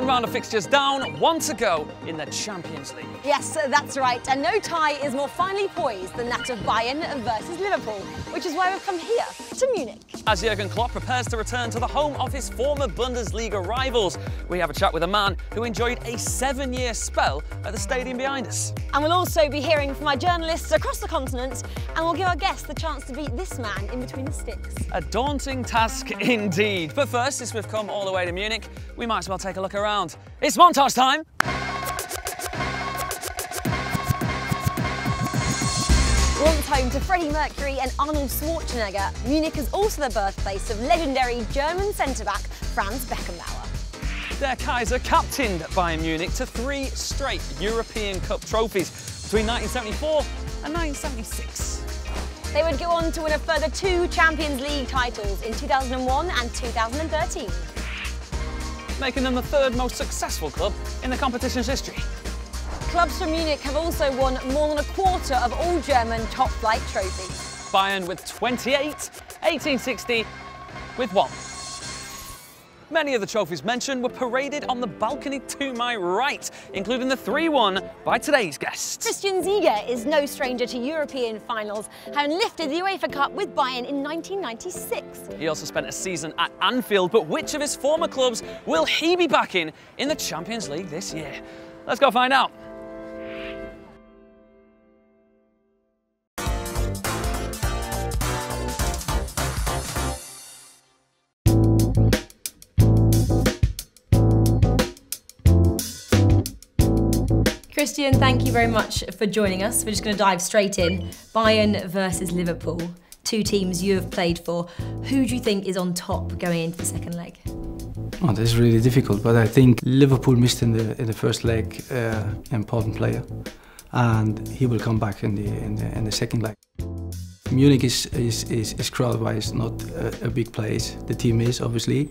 One round of fixtures down, one to go in the Champions League. Yes, that's right. And no tie is more finely poised than that of Bayern versus Liverpool, which is why we've come here to Munich. As Jurgen Klopp prepares to return to the home of his former Bundesliga rivals, we have a chat with a man who enjoyed a 7-year spell at the stadium behind us. And we'll also be hearing from our journalists across the continent, and we'll give our guests the chance to beat this man in between the sticks. A daunting task indeed. But first, since we've come all the way to Munich, we might as well take a look around. It's montage time! Once home to Freddie Mercury and Arnold Schwarzenegger, Munich is also the birthplace of legendary German centre-back Franz Beckenbauer. Der Kaiser captained Bayern Munich to 3 straight European Cup trophies between 1974 and 1976. They would go on to win a further 2 Champions League titles in 2001 and 2013. Making them the 3rd most successful club in the competition's history. Clubs from Munich have also won more than a quarter of all German top-flight trophies. Bayern with 28, 1860 with 1. Many of the trophies mentioned were paraded on the balcony to my right, including the 3 won by today's guest. Christian Ziege is no stranger to European finals, having lifted the UEFA Cup with Bayern in 1996. He also spent a season at Anfield, but which of his former clubs will he be backing in the Champions League this year? Let's go find out. Christian, thank you very much for joining us. We're just going to dive straight in. Bayern versus Liverpool, 2 teams you have played for. Who do you think is on top going into the second leg? Oh, this is really difficult, but I think Liverpool missed in the first leg important player, and he will come back in the second leg. Munich is crowd-wise not a big place. The team is obviously,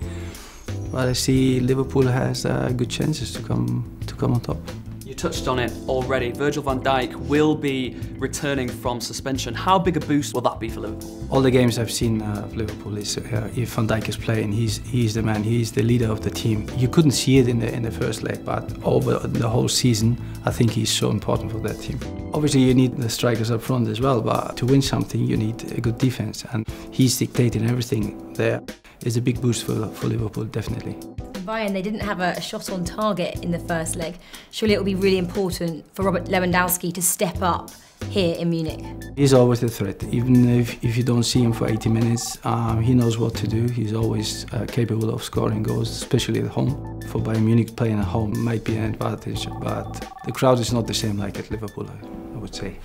but I see Liverpool has good chances to come on top. You touched on it already. Virgil van Dijk will be returning from suspension. How big a boost will that be for Liverpool? All the games I've seen of Liverpool is if Van Dijk is playing, he's the man. He's the leader of the team. You couldn't see it in the first leg, but over the whole season, I think he's so important for that team. Obviously, you need the strikers up front as well, but to win something, you need a good defense, and he's dictating everything there. It's a big boost for Liverpool, definitely. Bayern, they didn't have a shot on target in the first leg. Surely it will be really important for Robert Lewandowski to step up here in Munich. He's always a threat. Even if you don't see him for 80 minutes, he knows what to do. He's always capable of scoring goals, especially at home. For Bayern Munich, playing at home might be an advantage, but the crowd is not the same like at Liverpool, I would say.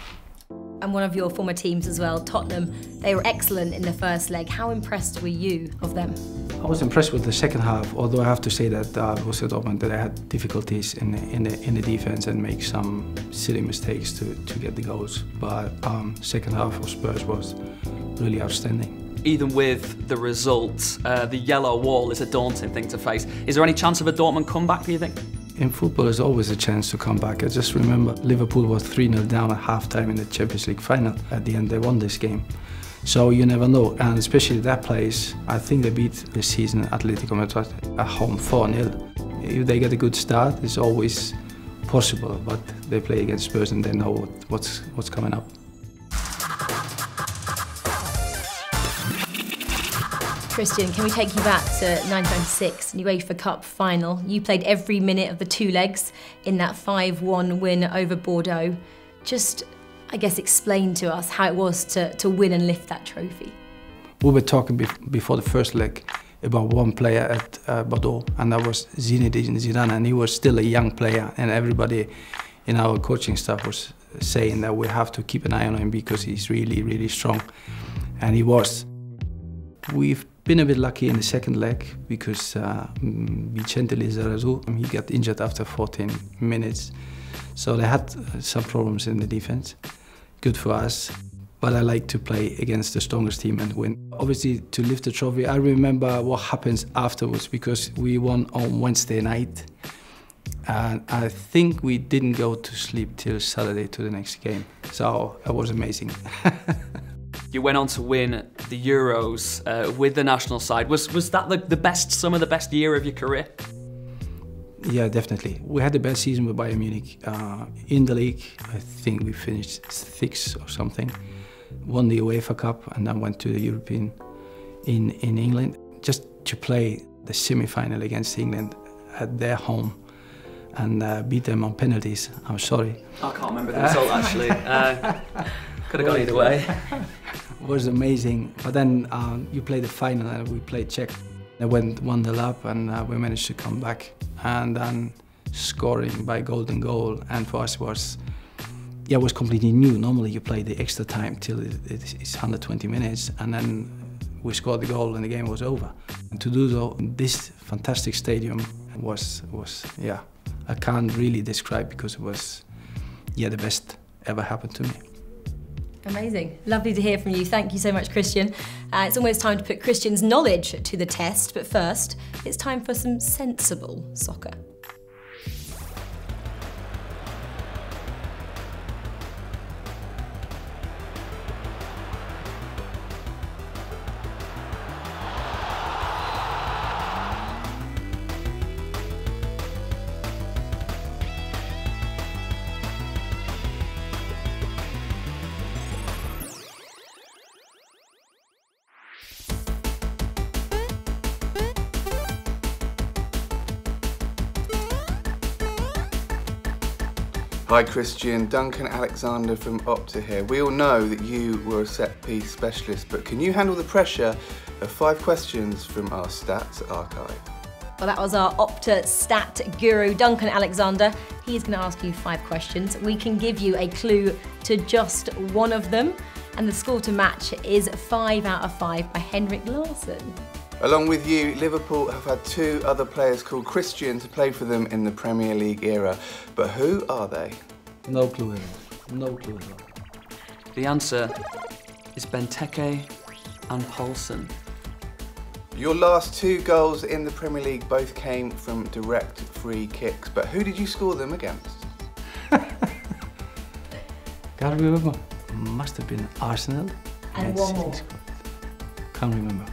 And one of your former teams as well, Tottenham, they were excellent in the first leg. How impressed were you of them? I was impressed with the second half, although I have to say that Borussia Dortmund that I had difficulties in the defense and make some silly mistakes to get the goals. But second half of Spurs was really outstanding. Even with the result, the yellow wall is a daunting thing to face. Is there any chance of a Dortmund comeback, do you think? In football, there's always a chance to come back. I just remember Liverpool was 3-0 down at half-time in the Champions League final. At the end, they won this game. So you never know, and especially that place, I think they beat this season Atletico Madrid at home 4-0. If they get a good start, it's always possible, but they play against Spurs and they know what's coming up. Christian, can we take you back to 1996, the UEFA Cup final? You played every minute of the 2 legs in that 5-1 win over Bordeaux. Just, I guess, explain to us how it was to win and lift that trophy. We were talking before the first leg about one player at Bordeaux, and that was Zinedine Zidane, and he was still a young player, and everybody in our coaching staff was saying that we have to keep an eye on him because he's really, really strong, and he was. We've been a bit lucky in the second leg because Vicente Lizarazu, he got injured after 14 minutes. So they had some problems in the defense. Good for us. But I like to play against the strongest team and win. Obviously, to lift the trophy, I remember what happens afterwards because we won on Wednesday night. And I think we didn't go to sleep till Saturday to the next game. So it was amazing. You went on to win the Euros with the national side. Was that the best summer, the best year of your career? Yeah, definitely. We had the best season with Bayern Munich. In the league, I think we finished 6th or something. Won the UEFA Cup and then went to the European in England. Just to play the semi-final against England at their home and beat them on penalties. I'm sorry. I can't remember the result actually. Could have gone either way. It was amazing. But then you play the final and we played Czech. They went 1-0 up and we managed to come back and then scoring by golden goal. And for us it was completely new. Normally you play the extra time till it's 120 minutes and then we scored the goal and the game was over. And to do so in this fantastic stadium was yeah, I can't really describe because it was, yeah, the best ever happened to me. Amazing. Lovely to hear from you. Thank you so much, Christian. It's almost time to put Christian's knowledge to the test, but first, it's time for some sensible soccer. Hi Christian, Duncan Alexander from Opta here. We all know that you were a set-piece specialist, but can you handle the pressure of 5 questions from our stats archive? Well, that was our Opta stat guru, Duncan Alexander. He's going to ask you 5 questions. We can give you a clue to just one of them, and the score to match is 5 out of 5 by Henrik Larsson. Along with you, Liverpool have had 2 other players called Christian to play for them in the Premier League era. But who are they? No clue. No clue at all. The answer is Benteke and Poulsen. Your last 2 goals in the Premier League both came from direct free kicks. But who did you score them against? Can't remember. Must have been Arsenal. And one more. Can't remember.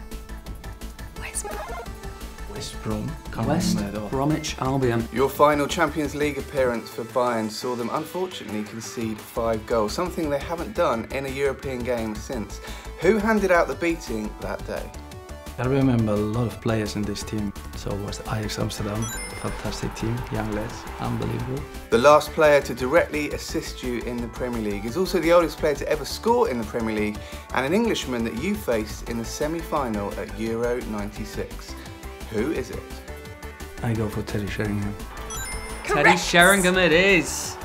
West Brom. West Bromwich Albion. Your final Champions League appearance for Bayern saw them unfortunately concede 5 goals, something they haven't done in a European game since. Who handed out the beating that day? I remember a lot of players in this team. So it was Ajax Amsterdam, fantastic team, young lads, unbelievable. The last player to directly assist you in the Premier League is also the oldest player to ever score in the Premier League and an Englishman that you faced in the semi-final at Euro '96. Who is it? I go for Teddy Sheringham. Teddy Sheringham it is.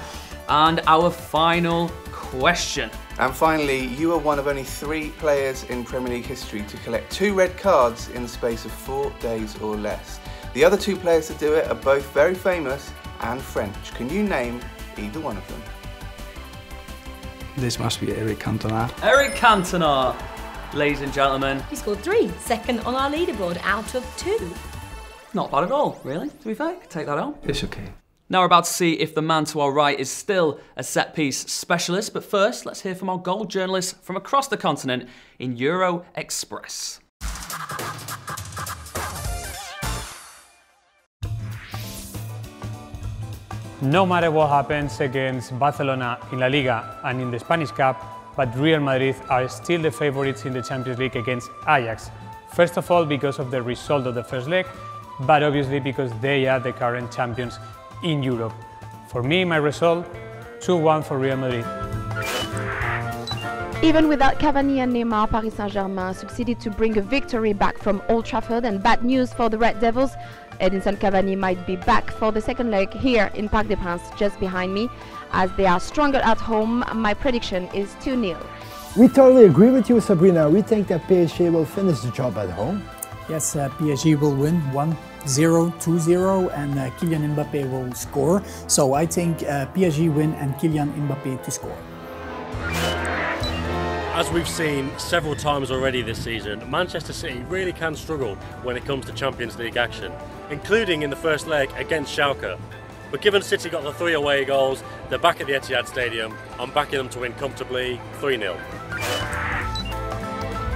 And our final question. And finally, you are one of only 3 players in Premier League history to collect 2 red cards in the space of 4 days or less. The other 2 players to do it are both very famous and French. Can you name either one of them? This must be Eric Cantona. Eric Cantona, ladies and gentlemen. He scored 3, second on our leaderboard out of 2. Not bad at all, really, to be fair. Take that out. It's okay. Now we're about to see if the man to our right is still a set-piece specialist, but first, let's hear from our goal journalists from across the continent in Euro Express. No matter what happens against Barcelona in La Liga and in the Spanish Cup, but Real Madrid are still the favourites in the Champions League against Ajax. First of all, because of the result of the first leg, but obviously because they are the current champions in Europe. For me, my result, 2-1 for Real Madrid. Even without Cavani and Neymar, Paris Saint-Germain succeeded to bring a victory back from Old Trafford, and bad news for the Red Devils. Edinson Cavani might be back for the second leg here in Parc des Princes, just behind me. As they are stronger at home, my prediction is 2-0. We totally agree with you, Sabrina. We think that PSG will finish the job at home. Yes, PSG will win 1-0, 2-0, and Kylian Mbappé will score. So I think PSG win and Kylian Mbappé to score. As we've seen several times already this season, Manchester City really can struggle when it comes to Champions League action, including in the first leg against Schalke. But given City got the 3 away goals, they're back at the Etihad Stadium. I'm backing them to win comfortably 3-0.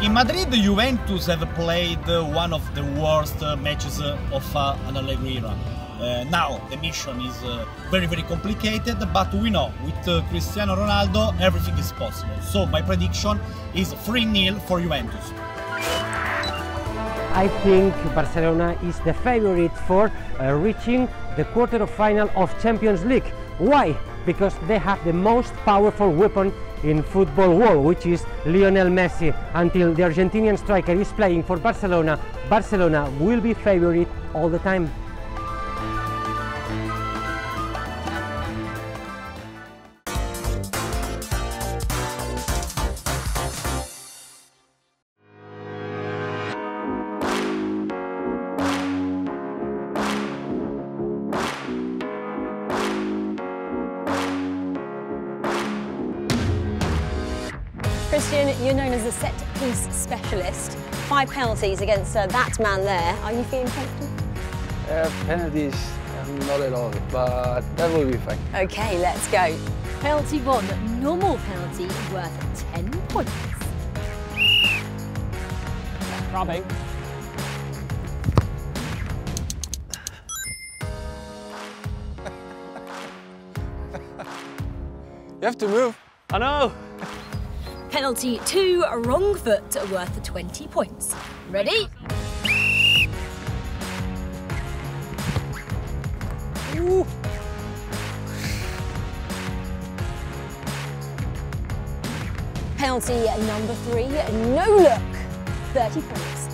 In Madrid, Juventus have played one of the worst matches of an Allegri era. Now the mission is very complicated, but we know with Cristiano Ronaldo everything is possible. So my prediction is 3-0 for Juventus. I think Barcelona is the favorite for reaching the quarter-final of Champions League. Why? Because they have the most powerful weapon in football world, which is Lionel Messi. Until the Argentinian striker is playing for Barcelona, Barcelona will be favorite all the time. Christian, you're known as a set-piece specialist. 5 penalties against that man there. Are you feeling confident? Penalties, not at all, but that will be fine. OK, let's go. Penalty 1, normal penalty worth 10 points. Grabbing. You have to move. I know. Penalty 2, wrong foot worth 20 points. Ready? Ooh. Penalty number 3, no look, 30 points.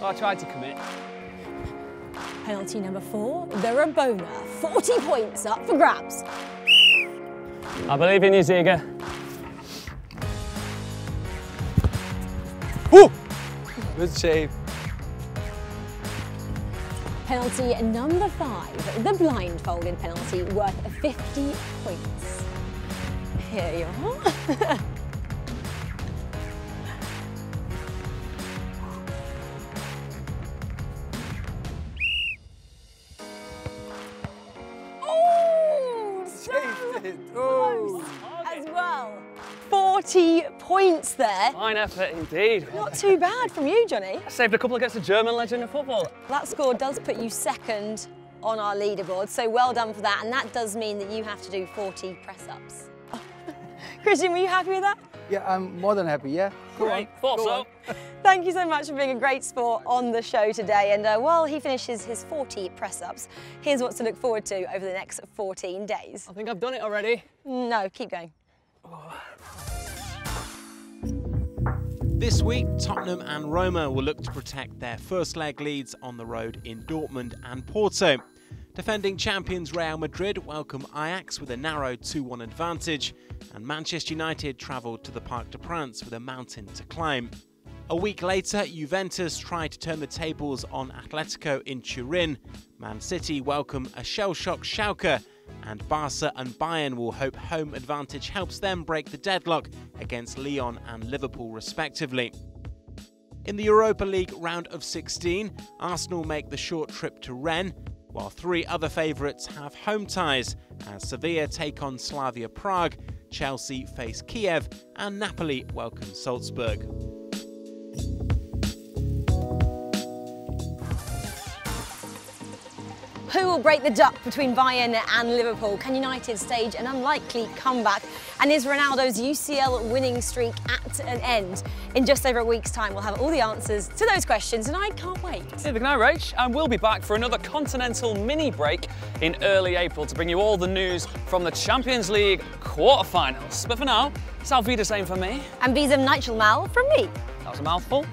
I tried to commit. Penalty number 4, the Rabona, 40 points up for grabs. I believe in you, Ziege. Woo! Good save. Penalty number 5, the blindfolded penalty worth 50 points. Here you are. Oh, as well. 40 points there. Fine effort indeed. Not too bad from you, Johnny. I saved a couple against a German legend of football. That score does put you second on our leaderboard, so well done for that. And that does mean that you have to do 40 press-ups. Christian, were you happy with that? Yeah, I'm more than happy, yeah. Great, thought so. Thank you so much for being a great sport on the show today. And while he finishes his 40 press-ups, here's what to look forward to over the next 14 days. I think I've done it already. No, keep going. This week, Tottenham and Roma will look to protect their first leg leads on the road in Dortmund and Porto. Defending champions Real Madrid welcome Ajax with a narrow 2-1 advantage, and Manchester United travelled to the Parc des Princes with a mountain to climb. A week later, Juventus tried to turn the tables on Atletico in Turin. Man City welcome a shell-shocked Schalke, and Barca and Bayern will hope home advantage helps them break the deadlock against Lyon and Liverpool respectively. In the Europa League round of 16, Arsenal make the short trip to Rennes, while 3 other favourites have home ties as Sevilla take on Slavia Prague, Chelsea face Kiev and Napoli welcome Salzburg. Who will break the duck between Bayern and Liverpool? Can United stage an unlikely comeback? And is Ronaldo's UCL winning streak at an end? In just over a week's time, we'll have all the answers to those questions, and I can't wait. Neither can I, Rach, and we'll be back for another continental mini break in early April to bring you all the news from the Champions League quarter-finals. But for now, it's auf Wiedersehen for me. And Visum Nigel Mal from me. That was a mouthful.